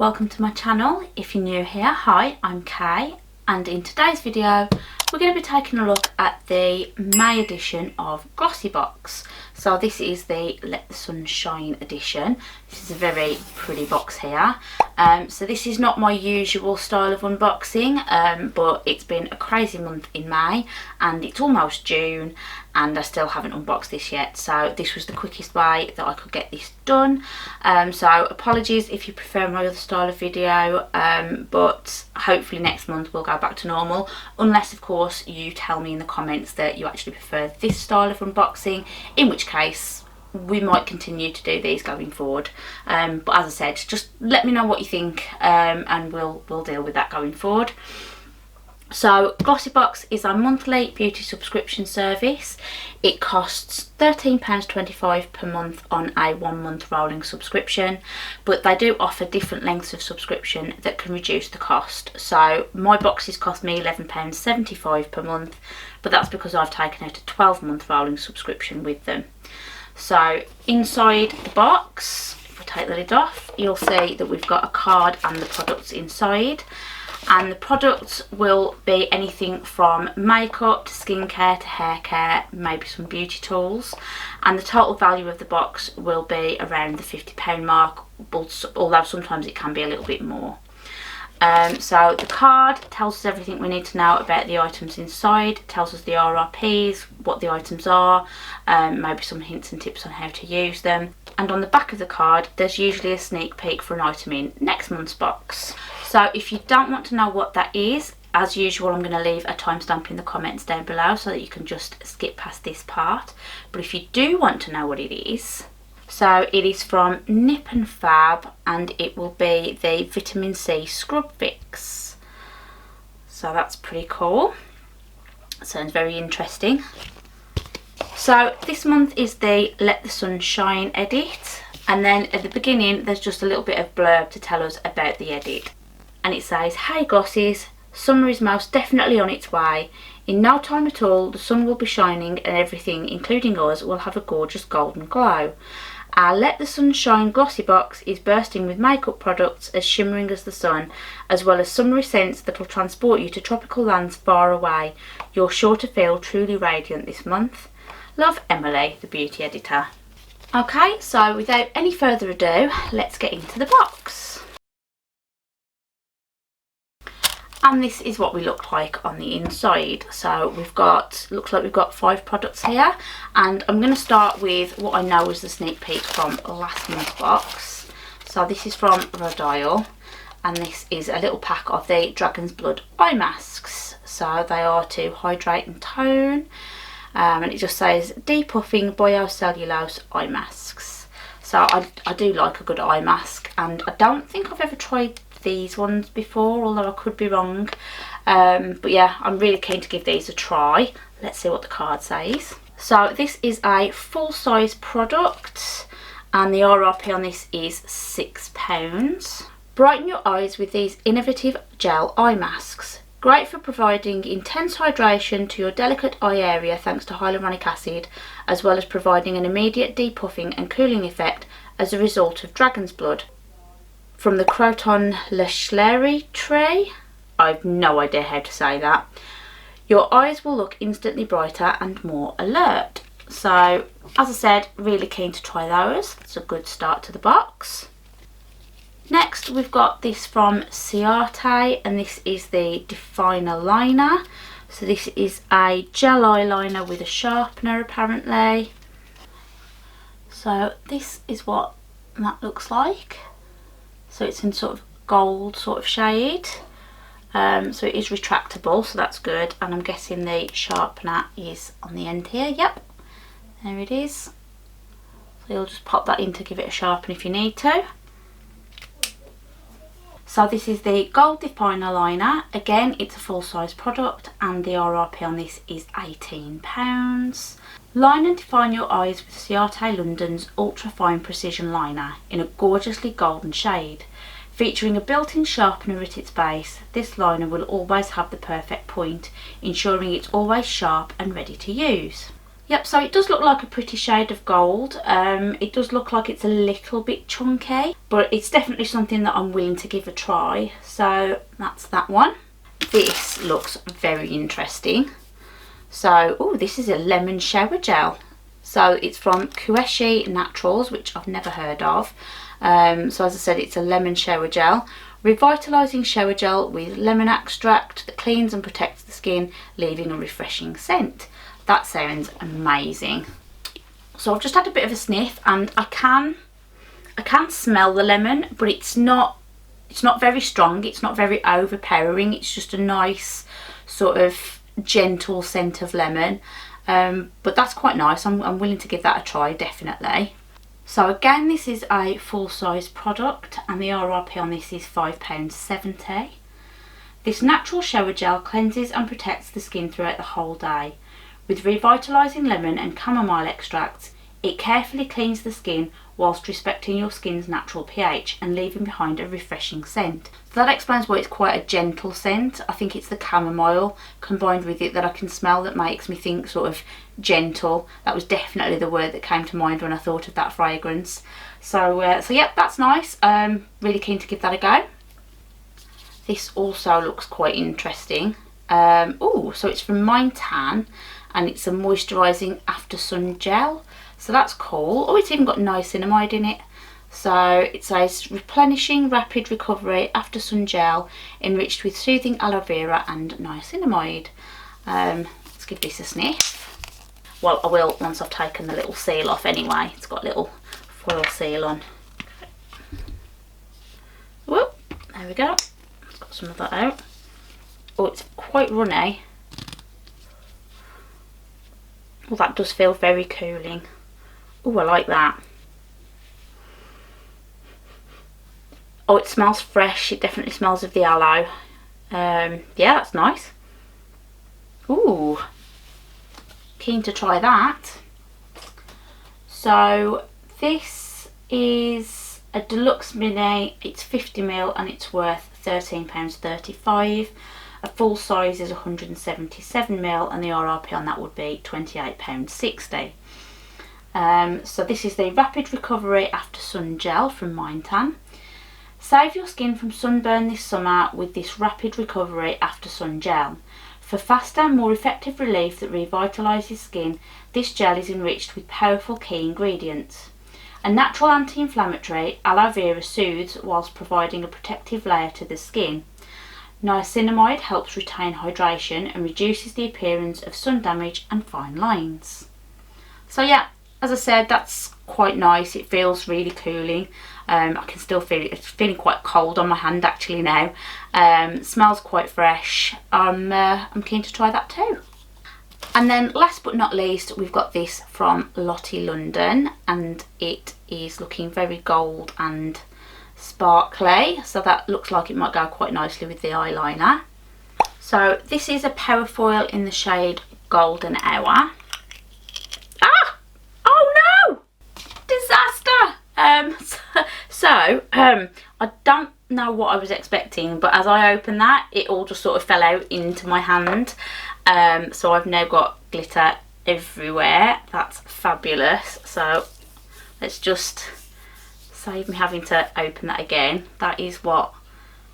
welcome to my channel. If you're new here, hi, I'm Kay, and in today's video we're going to be taking a look at the May edition of Glossybox. So this is the Let the Sun Shine edition. This is a very pretty box here. So this is not my usual style of unboxing, but it's been a crazy month in May and it's almost June and I still haven't unboxed this yet, so this was the quickest way that I could get this done. So apologies if you prefer my other style of video, but hopefully next month we'll go back to normal, unless of course you tell me in the comments that you actually prefer this style of unboxing, in which case we might continue to do these going forward. But as I said, just let me know what you think, and we'll deal with that going forward. So Glossybox is a monthly beauty subscription service. It costs £13.25 per month on a 1 month rolling subscription, but they do offer different lengths of subscription that can reduce the cost. So my boxes cost me £11.75 per month, but that's because I've taken out a 12-month rolling subscription with them. So inside the box, if I take the lid off, you'll see that we've got a card and the products inside. And the products will be anything from makeup to skincare to hair care, maybe some beauty tools. And the total value of the box will be around the £50 mark, although sometimes it can be a little bit more. So the card tells us everything we need to know about the items inside, tells us the RRPs, what the items are, maybe some hints and tips on how to use them. And on the back of the card there's usually a sneak peek for an item in next month's box. So if you don't want to know what that is, as usual I'm going to leave a timestamp in the comments down below so that you can just skip past this part. But if you do want to know what it is, so it is from Nip and Fab and it will be the Vitamin C Scrub Fix. So that's pretty cool. Sounds very interesting. So this month is the Let the Sun Shine edit, and then at the beginning there's just a little bit of blurb to tell us about the edit. And it says, "Hey Glossies, summer is most definitely on its way. In no time at all the sun will be shining and everything, including us, will have a gorgeous golden glow. Our Let the Sun Shine Glossybox is bursting with makeup products as shimmering as the sun, as well as summery scents that will transport you to tropical lands far away. You're sure to feel truly radiant this month. Love, Emily," the beauty editor. Okay, so without any further ado, let's get into the box. And this is what we look like on the inside. So looks like we've got 5 products here, and I'm going to start with what I know was the sneak peek from last month's box. So this is from Rodial, and this is a little pack of the Dragon's Blood eye masks. So they are to hydrate and tone, and it just says depuffing biocellulose eye masks. So I do like a good eye mask, and I don't think I've ever tried these ones before, although I could be wrong. But yeah, I'm really keen to give these a try. Let's see what the card says. So this is a full-size product and the RRP on this is £6. Brighten your eyes with these innovative gel eye masks. Great for providing intense hydration to your delicate eye area thanks to hyaluronic acid, as well as providing an immediate depuffing and cooling effect as a result of dragon's blood. From the Croton Leschleri tree. I've no idea how to say that. Your eyes will look instantly brighter and more alert. So, as I said, really keen to try those. It's a good start to the box. Next, we've got this from Ciate, and this is the Definer Liner. So this is a gel eyeliner with a sharpener apparently. So this is what that looks like. So it's in sort of gold sort of shade. So it is retractable, so that's good. And I'm guessing the sharpener is on the end here. Yep, there it is. So you'll just pop that in to give it a sharpen if you need to. So this is the Gold Definer Liner. Again, it's a full-size product and the RRP on this is £18. Line and define your eyes with Lottie London's Ultra Fine Precision Liner in a gorgeously golden shade. Featuring a built-in sharpener at its base, this liner will always have the perfect point, ensuring it's always sharp and ready to use. Yep, so it does look like a pretty shade of gold. It does look like it's a little bit chunky, but it's definitely something that I'm willing to give a try. So that's that one. This looks very interesting. So, oh, this is a lemon shower gel. So it's from Queshi Naturals, which I've never heard of. So as I said, it's a lemon shower gel. Revitalising shower gel with lemon extract that cleans and protects the skin, leaving a refreshing scent. That sounds amazing. So I've just had a bit of a sniff, and I can smell the lemon, but it's not very strong. It's not very overpowering. It's just a nice sort of gentle scent of lemon. But that's quite nice. I'm willing to give that a try, definitely. So again, this is a full size product, and the RRP on this is £5.70. This natural shower gel cleanses and protects the skin throughout the whole day. With revitalising lemon and chamomile extracts, it carefully cleans the skin whilst respecting your skin's natural pH and leaving behind a refreshing scent. So that explains why it's quite a gentle scent. I think it's the chamomile combined with it that I can smell that makes me think sort of gentle. That was definitely the word that came to mind when I thought of that fragrance. So yeah, that's nice. Really keen to give that a go. This also looks quite interesting. Oh, so it's from Mind Tan, and it's a moisturising after sun gel. So that's cool. Oh, it's even got niacinamide in it. So it says replenishing rapid recovery after sun gel enriched with soothing aloe vera and niacinamide. Let's give this a sniff. Well, I will once I've taken the little seal off anyway. It's got a little foil seal on. Whoop, there we go. Let's got some of that out. Oh, it's quite runny. Well, that does feel very cooling. Oh, I like that. Oh, it smells fresh. It definitely smells of the aloe. Yeah, that's nice. Ooh, keen to try that. So this is a deluxe mini. It's 50ml and it's worth £13.35. A full size is 177ml and the RRP on that would be £28.60. So this is the Rapid Recovery After Sun Gel from Mind Tan. Save your skin from sunburn this summer with this Rapid Recovery After Sun Gel. For faster, more effective relief that revitalises skin, this gel is enriched with powerful key ingredients. A natural anti-inflammatory, aloe vera soothes whilst providing a protective layer to the skin. Niacinamide helps retain hydration and reduces the appearance of sun damage and fine lines. So yeah, as I said, that's quite nice. It feels really cooling. I can still feel it. It's feeling quite cold on my hand actually now. Smells quite fresh. I'm keen to try that too. And then last but not least, we've got this from Lottie London, and it is looking very gold and sparkly, so that looks like it might go quite nicely with the eyeliner. So this is a power foil in the shade Golden Hour. Ah! Oh no! Disaster! I don't know what I was expecting, but as I opened that, it all just sort of fell out into my hand. So I've now got glitter everywhere. That's fabulous. So let's just save me having to open that again. That is what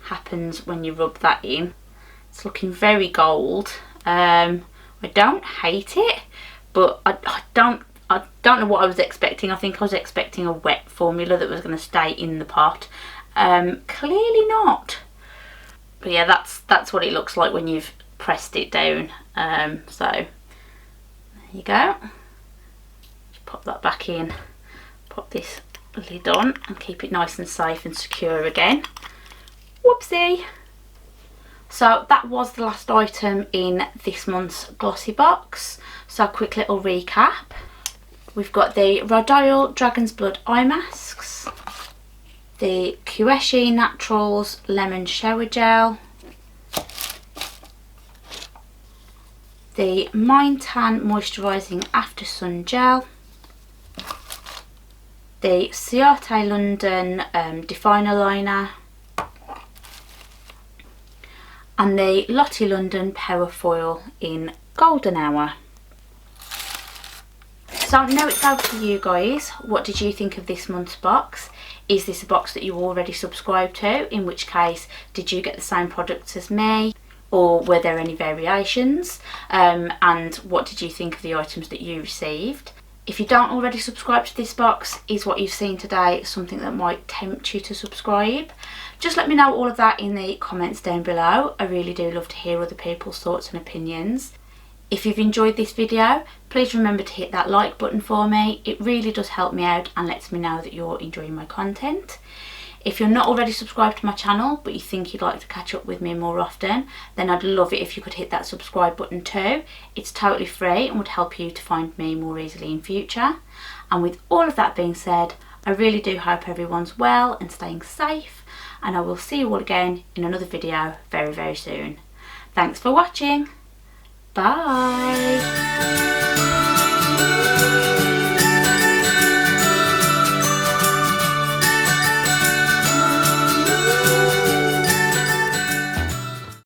happens when you rub that in. It's looking very gold. I don't hate it, but I don't know what I was expecting. I think I was expecting a wet formula that was going to stay in the pot. Clearly not. But yeah, that's what it looks like when you've pressed it down. So there you go. Just pop that back in. Pop this lid on and keep it nice and safe and secure again. Whoopsie. So that was the last item in this month's Glossybox. So a quick little recap. We've got the Rodial Dragon's Blood eye masks, the Queshi Naturals Lemon Shower Gel, the Mind Tan Moisturising After Sun Gel, the Lottie London Definer Liner, and the Lottie London Power Foil in Golden Hour. So now it's over to you guys. What did you think of this month's box? Is this a box that you already subscribed to? In which case, did you get the same products as me? Or were there any variations? And what did you think of the items that you received? If you don't already subscribe to this box, is what you've seen today something that might tempt you to subscribe? Just let me know all of that in the comments down below. I really do love to hear other people's thoughts and opinions. If you've enjoyed this video, please remember to hit that like button for me. It really does help me out and lets me know that you're enjoying my content. If you're not already subscribed to my channel but you think you'd like to catch up with me more often, then I'd love it if you could hit that subscribe button too. It's totally free and would help you to find me more easily in future. And with all of that being said, I really do hope everyone's well and staying safe, and I will see you all again in another video very, very soon. Thanks for watching. Bye.